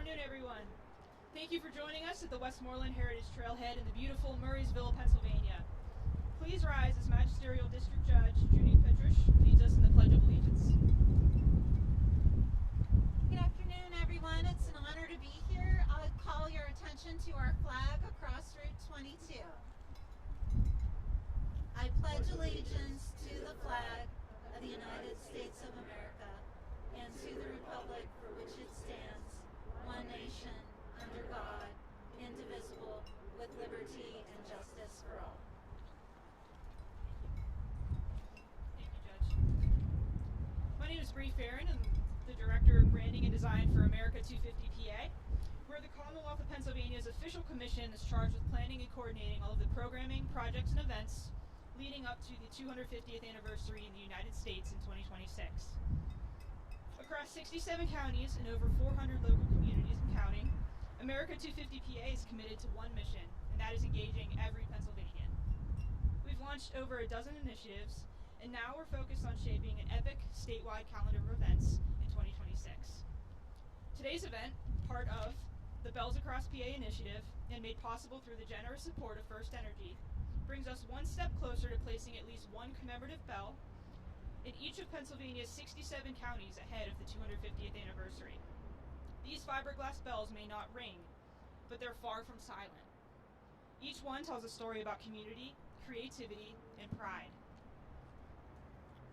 afternoon, everyone. Thank you for joining us at the Westmoreland Heritage Trail Head in the beautiful Murrysville, Pennsylvania. Please rise as Magisterial District Judge Judy Petrish leads us in the Pledge of Allegiance. Good afternoon, everyone. It's an honor to be here. I'll call your attention to our flag across Route 22. I pledge allegiance to the flag of the United States of America and to the republic for which it stands, one nation, under God, indivisible, with liberty and justice for all. Thank you, Judge. My name is Bree Farron. I'm the Director of Branding and Design for America 250 PA. We're the Commonwealth of Pennsylvania's official commission that's charged with planning and coordinating all of the programming, projects, and events leading up to the 250th anniversary in the United States in 2026. Across 67 counties and over 400 local communities and counting, America 250 PA is committed to one mission, and that is engaging every Pennsylvanian. We've launched over a dozen initiatives, and now we're focused on shaping an epic statewide calendar of events in 2026. Today's event, part of the Bells Across PA initiative, and made possible through the generous support of First Energy, brings us one step closer to placing at least one commemorative bell in each of Pennsylvania's 67 counties ahead of the 250th anniversary. These fiberglass bells may not ring, but they're far from silent. Each one tells a story about community, creativity, and pride.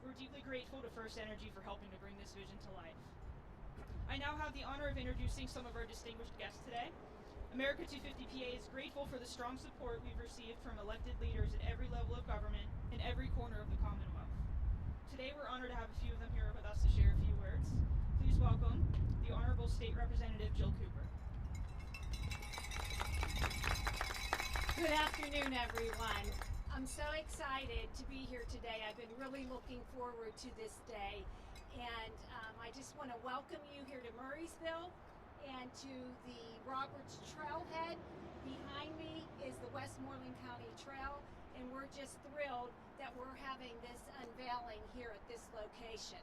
We're deeply grateful to First Energy for helping to bring this vision to life. I now have the honor of introducing some of our distinguished guests today. America 250 PA is grateful for the strong support we've received from elected leaders at every level of government in every corner of the Commonwealth. Today we're honored to have a few of them here with us to share a few words. Please welcome the Honorable State Representative Jill Cooper. Good afternoon, everyone. I'm so excited to be here today. I've been really looking forward to this day, and I just want to welcome you here to Murrysville and to the Roberts Trailhead. Behind me is the Westmoreland County Trail, and we're just thrilled that we're having this unveiling here at this location.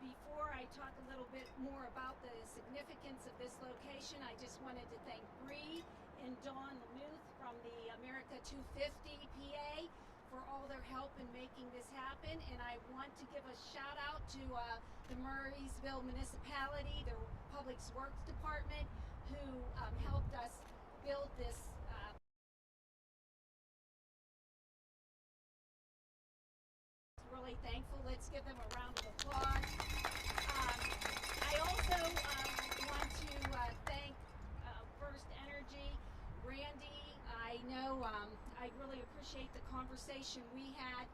Before I talk a little bit more about the significance of this location, I just wanted to thank Bree and Dawn Lamuth from the America 250 PA for all their help in making this happen, and I want to give a shout out to the Murrysville municipality, their Public Works Department, who helped us build this. Really thankful. Let's give them a round of applause. I also want to thank First Energy, Randy. I know I really appreciate the conversation we had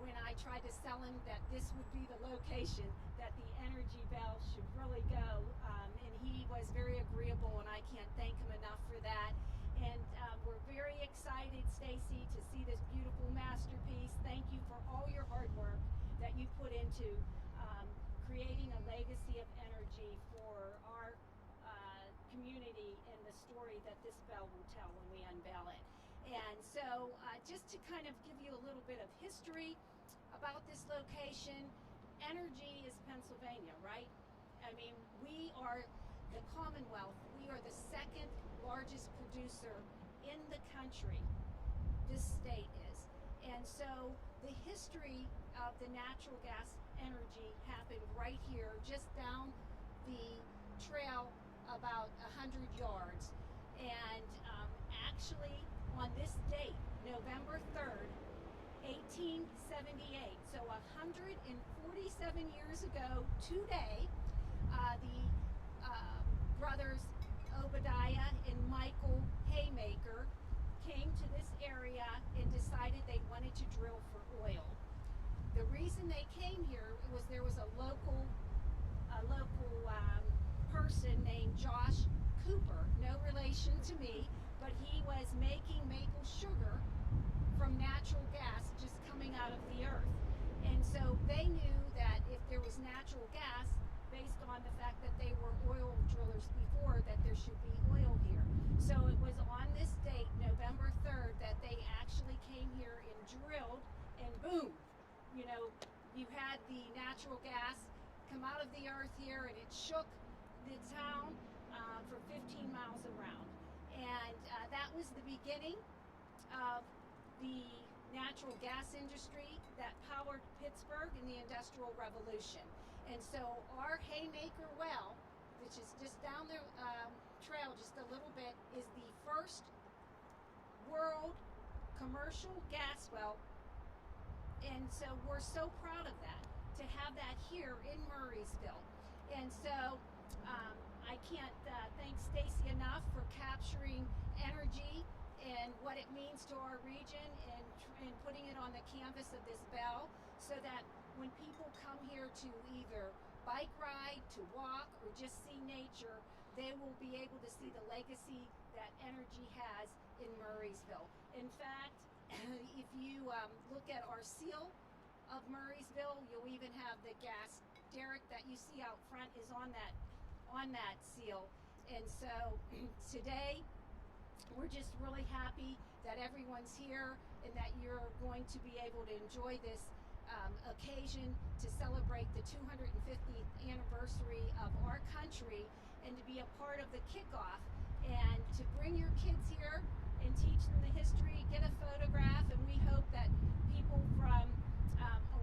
when I tried to sell him that this would be the location that the energy bell should really go, and he was very agreeable, and I can't thank him enough for that. And we're very excited, Stacy, to see this beautiful masterpiece. Thank you for all your hard work that you put into creating a legacy of energy for our community and the story that this bell will tell when we unveil it. And so just to kind of give you a little bit of history about this location, energy is Pennsylvania, right? I mean, we are the Commonwealth. We are the second largest producer in the country. This state is. And so the history of the natural gas energy happened right here, just down the trail about 100 yards. And actually on this date, November 3rd, 1878, so 147 years ago today, the brothers Obadiah and Michael Haymaker came to this area and decided they wanted to drill for oil. The reason they came here was there was a local person named Josh Cooper, no relation to me, but he was making maple sugar from natural gas just coming out of the earth. And so they knew that if there was natural gas, based on the fact that they were oil drillers before, that there should be oil here. So it was on this date, November 3rd, that they actually came here and drilled, and boom, you know, you had the natural gas come out of the earth here, and it shook the town was the beginning of the natural gas industry that powered Pittsburgh in the Industrial Revolution. And so our Haymaker well, which is just down the trail just a little bit, is the first world commercial gas well. And so we're so proud of that, to have that here in Murrysville. And so I can't thank Stacy enough for capturing energy and what it means to our region and putting it on the canvas of this bell, so that when people come here to either bike ride, to walk, or just see nature, they will be able to see the legacy that energy has in Murrysville. In fact, if you look at our seal of Murrysville, you'll even have the gas derrick that you see out front is on that seal. And so today we're just really happy that everyone's here and that you're going to be able to enjoy this occasion to celebrate the 250th anniversary of our country, and to be a part of the kickoff, and to bring your kids here and teach them the history, get a photograph. And we hope that people from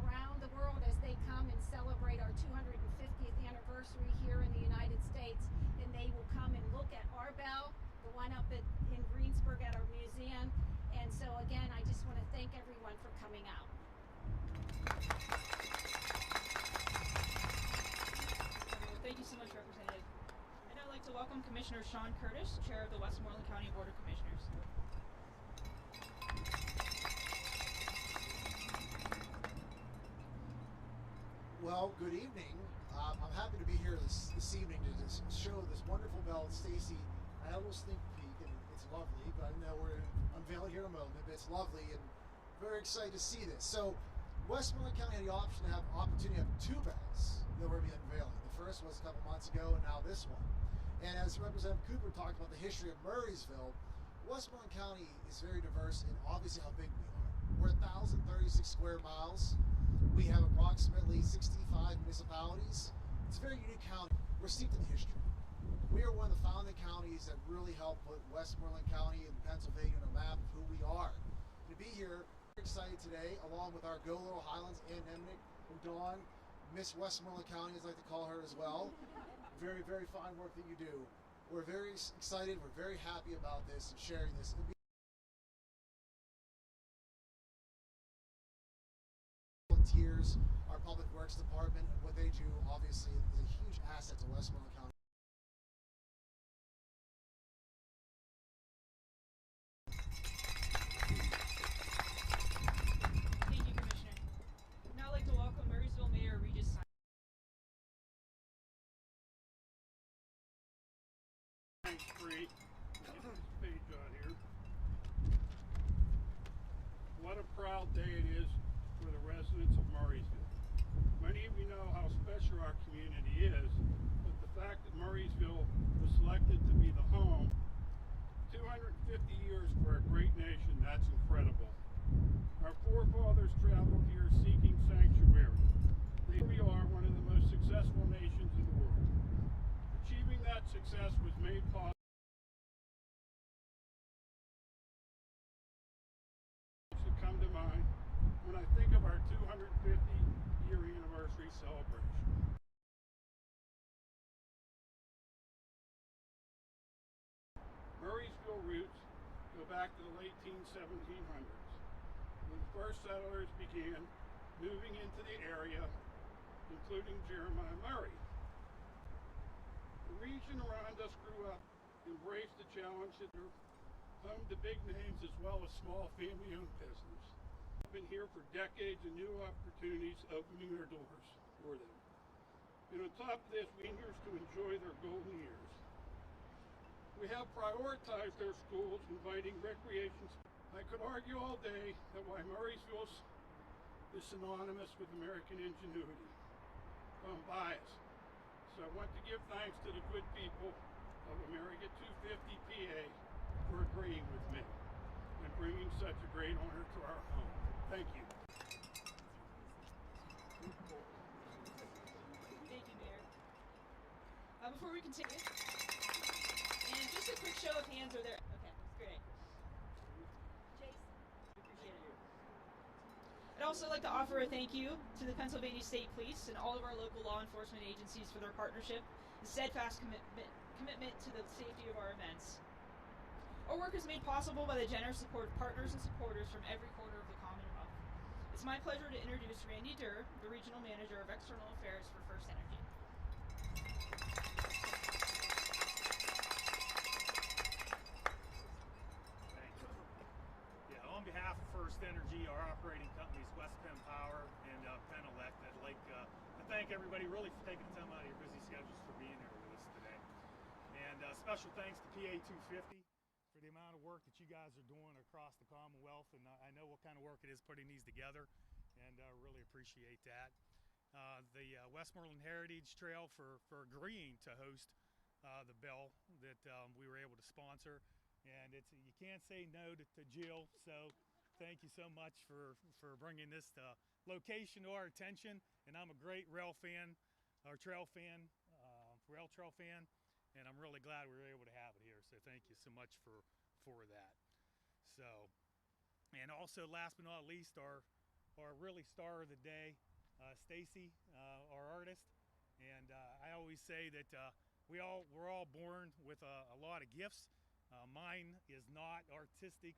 around the world, as they come and celebrate our 250th anniversary here in the United States, and they will come and look at our bell, the one up in Greensburg at our museum. And so again, I just want to thank everyone for coming out. Thank you so much, Representative. And I'd like to welcome Commissioner Sean Curtis, Chair of the Westmoreland County Board of Commissioners. Well, good evening. I'm happy to be here this evening to just show this wonderful bell. Stacy, I had a little sneak peek, and it's lovely, but I know we're going to unveil it here in a moment, but it's lovely and very excited to see this. So Westmoreland County had the opportunity to have two bells that we're going to be unveiling. The first was a couple months ago, and now this one. And as Representative Cooper talked about the history of Murrysville, Westmoreland County is very diverse in obviously how big we are. We're 1,036 square miles. We have approximately 65 municipalities. It's a very unique county. We're steeped in history. We are one of the founding counties that really helped put Westmoreland County and Pennsylvania on a map of who we are. To be here, we're excited today, along with our Go Little Highlands, Ann Nemnick and Dawn, Miss Westmoreland County, as I like to call her as well. Very, very fine work that you do. We're very excited. We're very happy about this and sharing this. Volunteers, our Public Works Department, and what they do obviously is a huge asset to Westmoreland County. Thank you, Commissioner. Now I'd like to welcome Murrysville Mayor Regis Simon. Thanks, Bree. Get this page on here. What a proud day it is for the residents of Murrysville. Many of you know how special our community is, but the fact that Murrysville was selected to be the home 250 years for a great nation, that's incredible. Our forefathers traveled here seeking sanctuary. Here we are, one of the most successful nations in the world. Achieving that success was made possible to come to mind when I think of our 250-year anniversary celebration. Murrysville roots go back to the late 1700s, when the first settlers began moving into the area, including Jeremiah Murray. The region around us grew up, embraced the challenges, home to big names as well as small family-owned business. I've been here for decades and new opportunities opening their doors for them. And on top of this, seniors to enjoy their golden years. We have prioritized our schools, inviting recreation. I could argue all day that why Murrysville is synonymous with American ingenuity. I'm biased, so I want to give thanks to the good people of America 250 PA for agreeing with me and bringing such a great honor to our home. Thank you. Thank you, Mayor. Before we continue, and just a quick show of hands, are there? Okay, great. I'd also like to offer a thank you to the Pennsylvania State Police and all of our local law enforcement agencies for their partnership and steadfast commitment to the safety of our events. Our work is made possible by the generous support of partners and supporters from every corner of the Commonwealth. It's my pleasure to introduce Randy Durr, the Regional Manager of External Affairs for First Energy. Thank you. Yeah, on behalf of First Energy, our operating companies, West Penn Power and Penn Elect, I'd like to thank everybody really for taking the time out of your busy schedules for being here with us today. And special thanks to PA 250 for the amount of work that you guys are doing across the Commonwealth. And I know what kind of work it is putting these together, and really appreciate that. The Westmoreland Heritage Trail for agreeing to host the bell that we were able to sponsor. And you can't say no to Jill, so thank you so much for bringing this location to our attention. And I'm a great rail fan, rail trail fan, and I'm really glad we were able to have it here. So thank you so much for that. So, and also last but not least, our really star of the day, Stacy, our artist. And I always say that we're all born with a lot of gifts. Mine is not artistic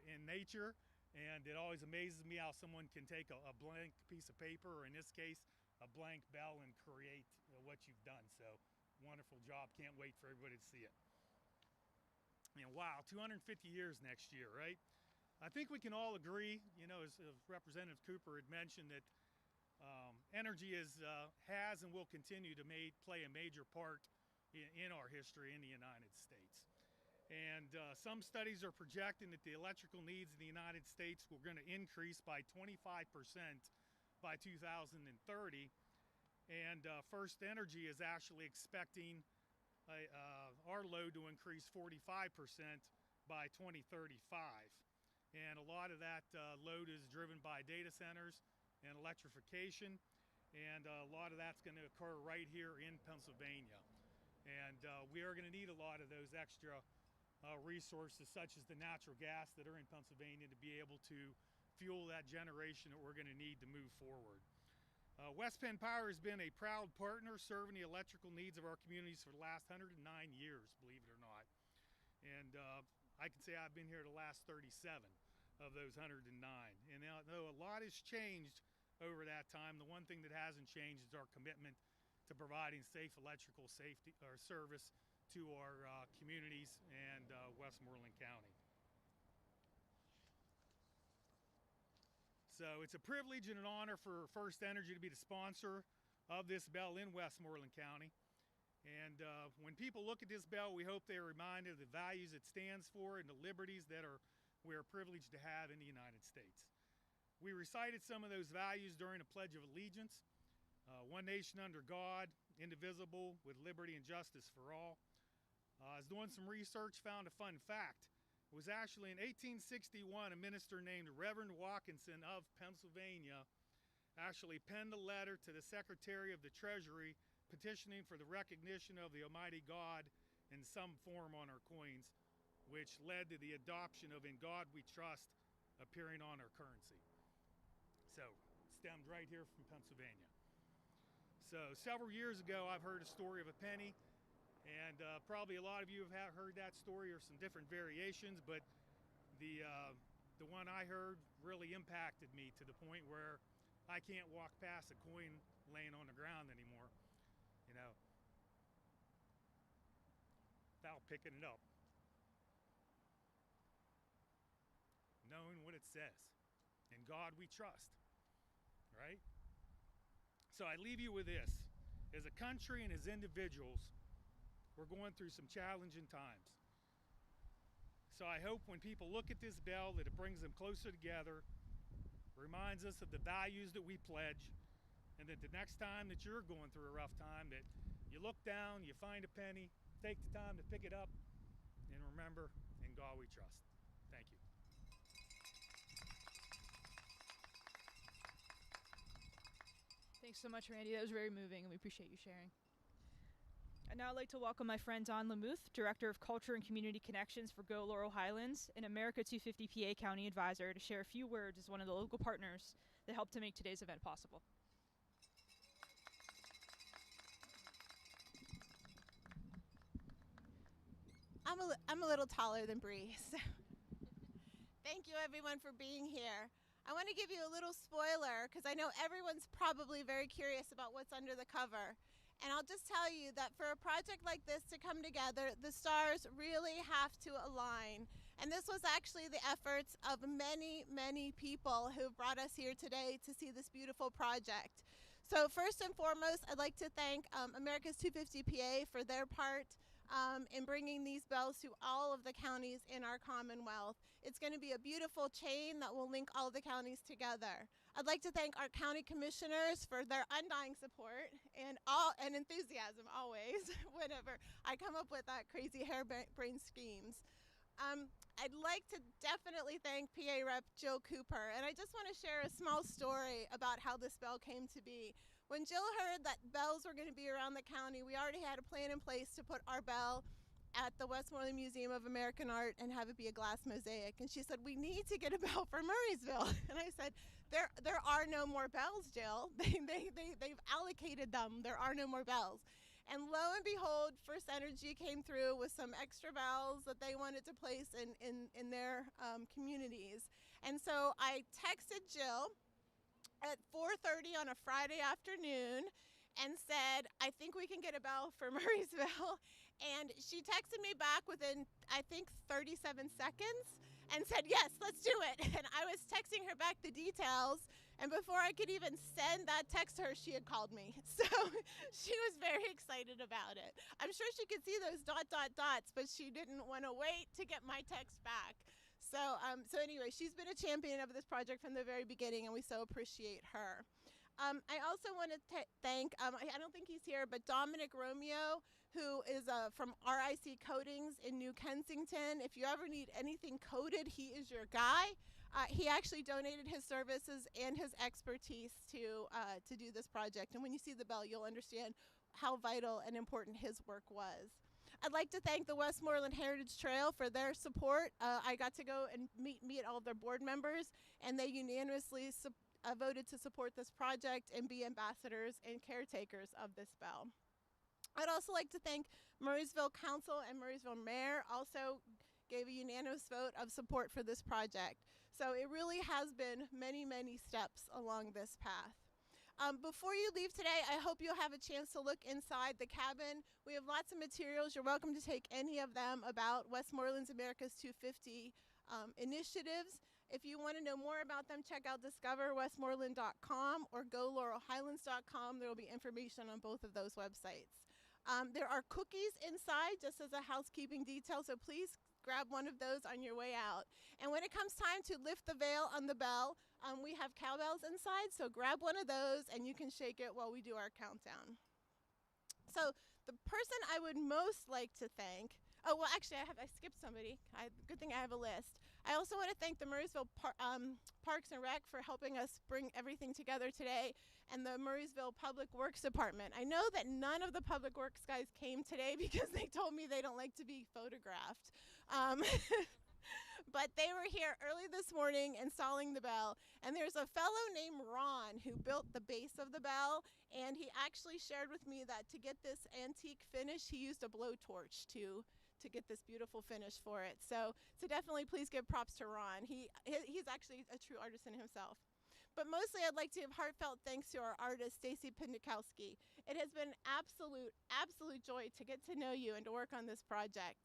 in nature, and it always amazes me how someone can take a blank piece of paper, or in this case, a blank bell, and create what you've done. So, wonderful job. Can't wait for everybody to see it. And wow, 250 years next year, right? I think we can all agree, you know, as Representative Cooper had mentioned, that energy has and will continue to play a major part in our history in the United States. And some studies are projecting that the electrical needs in the United States were going to increase by 25% by 2030. And First Energy is actually expecting our load to increase 45% by 2035. And a lot of that load is driven by data centers and electrification. And a lot of that's going to occur right here in Pennsylvania. And we are going to need a lot of those extra resources, such as the natural gas that are in Pennsylvania, to be able to fuel that generation that we're going to need to move forward. West Penn Power has been a proud partner serving the electrical needs of our communities for the last 109 years, believe it or not. And I can say I've been here the last 37 of those 109. And though a lot has changed over that time, the one thing that hasn't changed is our commitment to providing safe electrical service to our communities and Westmoreland County. So it's a privilege and an honor for First Energy to be the sponsor of this bell in Westmoreland County. And when people look at this bell, we hope they are reminded of the values it stands for and the liberties that we are privileged to have in the United States. We recited some of those values during the Pledge of Allegiance. One nation under God, indivisible, with liberty and justice for all. I was doing some research, found a fun fact. It was actually in 1861, a minister named Reverend Watkinson of Pennsylvania actually penned a letter to the Secretary of the Treasury petitioning for the recognition of the Almighty God in some form on our coins, which led to the adoption of "In God We Trust" appearing on our currency. So, stemmed right here from Pennsylvania. So, several years ago, I've heard a story of a penny. And probably a lot of you have heard that story, or some different variations, but the one I heard really impacted me to the point where I can't walk past a coin laying on the ground anymore, you know, without picking it up, knowing what it says. In God we trust, right? So I leave you with this. As a country and as individuals, we're going through some challenging times. So I hope when people look at this bell that it brings them closer together, reminds us of the values that we pledge, and that the next time that you're going through a rough time, that you look down, you find a penny, take the time to pick it up, and remember, in God we trust. Thank you. Thanks so much, Randy. That was very moving, and we appreciate you sharing. I'd now like to welcome my friend Don Lamuth, Director of Culture and Community Connections for Go Laurel Highlands and America 250 PA County Advisor, to share a few words as one of the local partners that helped to make today's event possible. I'm a little taller than Bree, so thank you everyone for being here. I want to give you a little spoiler because I know everyone's probably very curious about what's under the cover. And I'll just tell you that for a project like this to come together, the stars really have to align. And this was actually the efforts of many, many people who brought us here today to see this beautiful project. So first and foremost, I'd like to thank America's 250 PA for their part in bringing these bells to all of the counties in our Commonwealth. It's going to be a beautiful chain that will link all the counties together. I'd like to thank our county commissioners for their undying support and enthusiasm always whenever I come up with that crazy harebrained schemes. I'd like to definitely thank PA Rep Jill Cooper, and I just want to share a small story about how this bell came to be. When Jill heard that bells were going to be around the county, we already had a plan in place to put our bell at the Westmoreland Museum of American Art and have it be a glass mosaic. And she said, we need to get a bell for Murrysville. And I said, there are no more bells, Jill. They've allocated them. There are no more bells. And lo and behold, First Energy came through with some extra bells that they wanted to place in their communities. And so I texted Jill at 4:30 on a Friday afternoon and said, I think we can get a bell for Murrysville. And she texted me back within, I think, 37 seconds and said, yes, let's do it. And I was texting her back the details, and before I could even send that text to her, she had called me. So she was very excited about it. I'm sure she could see those ... dots, but she didn't want to wait to get my text back. So anyway, she's been a champion of this project from the very beginning, and we so appreciate her. I also want to thank, I don't think he's here, but Dominic Romeo, who is from RIC Coatings in New Kensington. If you ever need anything coated, he is your guy. He actually donated his services and his expertise to do this project. And when you see the bell, you'll understand how vital and important his work was. I'd like to thank the Westmoreland Heritage Trail for their support. I got to go and meet all of their board members, and they unanimously voted to support this project and be ambassadors and caretakers of this bell. I'd also like to thank Murrysville Council and Murrysville Mayor, also gave a unanimous vote of support for this project. So it really has been many, many steps along this path. Before you leave today, I hope you'll have a chance to look inside the cabin. We have lots of materials. You're welcome to take any of them about Westmoreland's America's 250 initiatives. If you want to know more about them, check out discoverwestmoreland.com or golaurelhighlands.com. There will be information on both of those websites. There are cookies inside, just as a housekeeping detail, so please grab one of those on your way out. And when it comes time to lift the veil on the bell, we have cowbells inside, so grab one of those and you can shake it while we do our countdown. So the person I would most like to thank, oh, well, actually, I skipped somebody. Good thing I have a list. I also want to thank the Murrysville Parks and Rec for helping us bring everything together today, and the Murrysville Public Works Department. I know that none of the Public Works guys came today because they told me they don't like to be photographed. But they were here early this morning installing the bell, and there's a fellow named Ron who built the base of the bell, and he actually shared with me that to get this antique finish, he used a blowtorch to get this beautiful finish for it. So definitely please give props to Ron. He's actually a true artisan himself. But mostly I'd like to give heartfelt thanks to our artist, Stacy Pindakowski. It has been an absolute joy to get to know you and to work on this project.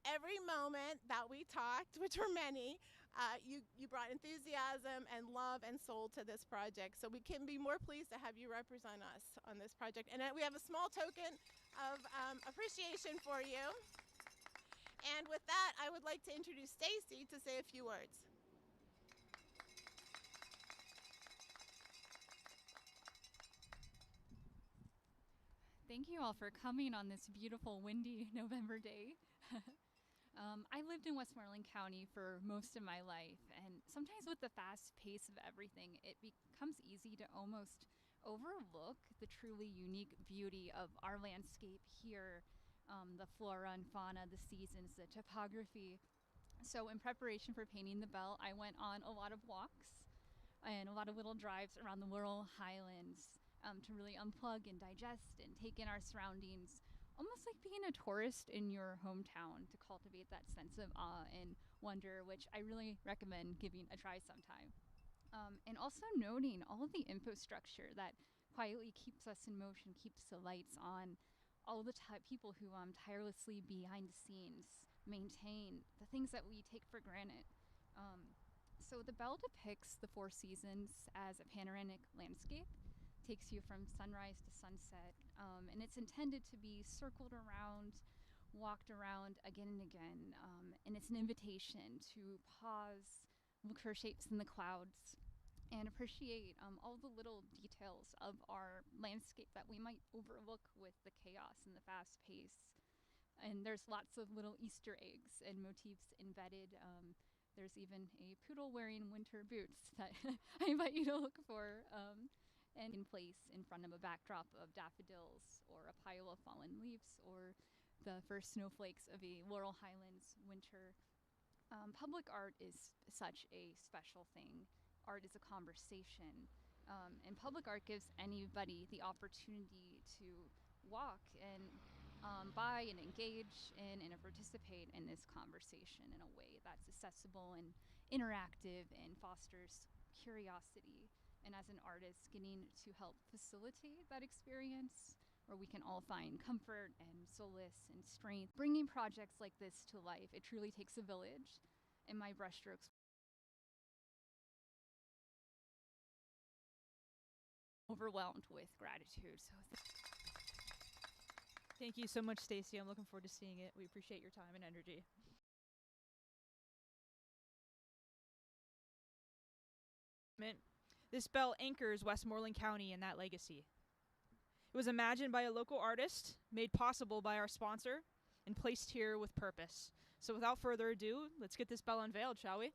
Every moment that we talked, which were many, you brought enthusiasm and love and soul to this project. So we can be more pleased to have you represent us on this project. And we have a small token of appreciation for you. And with that, I would like to introduce Stacy to say a few words. Thank you all for coming on this beautiful, windy November day. I lived in Westmoreland County for most of my life, and sometimes with the fast pace of everything, it becomes easy to almost overlook the truly unique beauty of our landscape here, the flora and fauna, the seasons, the topography. So in preparation for painting the bell, I went on a lot of walks and a lot of little drives around the Laurel Highlands to really unplug and digest and take in our surroundings, almost like being a tourist in your hometown, to cultivate that sense of awe and wonder, which I really recommend giving a try sometime. And also noting all of the infrastructure that quietly keeps us in motion, keeps the lights on, all the people who tirelessly behind the scenes maintain the things that we take for granted. So the bell depicts the four seasons as a panoramic landscape, takes you from sunrise to sunset, and it's intended to be circled around, walked around again and again, and it's an invitation to pause, look for shapes in the clouds, and appreciate all the little details of our landscape that we might overlook with the chaos and the fast pace. And there's lots of little Easter eggs and motifs embedded. There's even a poodle wearing winter boots that I invite you to look for, and in place in front of a backdrop of daffodils or a pile of fallen leaves or the first snowflakes of a Laurel Highlands winter. Public art is such a special thing. Art is a conversation, and public art gives anybody the opportunity to walk and buy and engage in and participate in this conversation in a way that's accessible and interactive and fosters curiosity. And as an artist, getting to help facilitate that experience where we can all find comfort and solace and strength. Bringing projects like this to life, it truly takes a village, and my brushstrokes overwhelmed with gratitude. So Thank you so much, Stacy. I'm looking forward to seeing it. We appreciate your time and energy. This bell anchors Westmoreland County and that legacy. It was imagined by a local artist, made possible by our sponsor, and placed here with purpose. So without further ado, let's get this bell unveiled, shall we?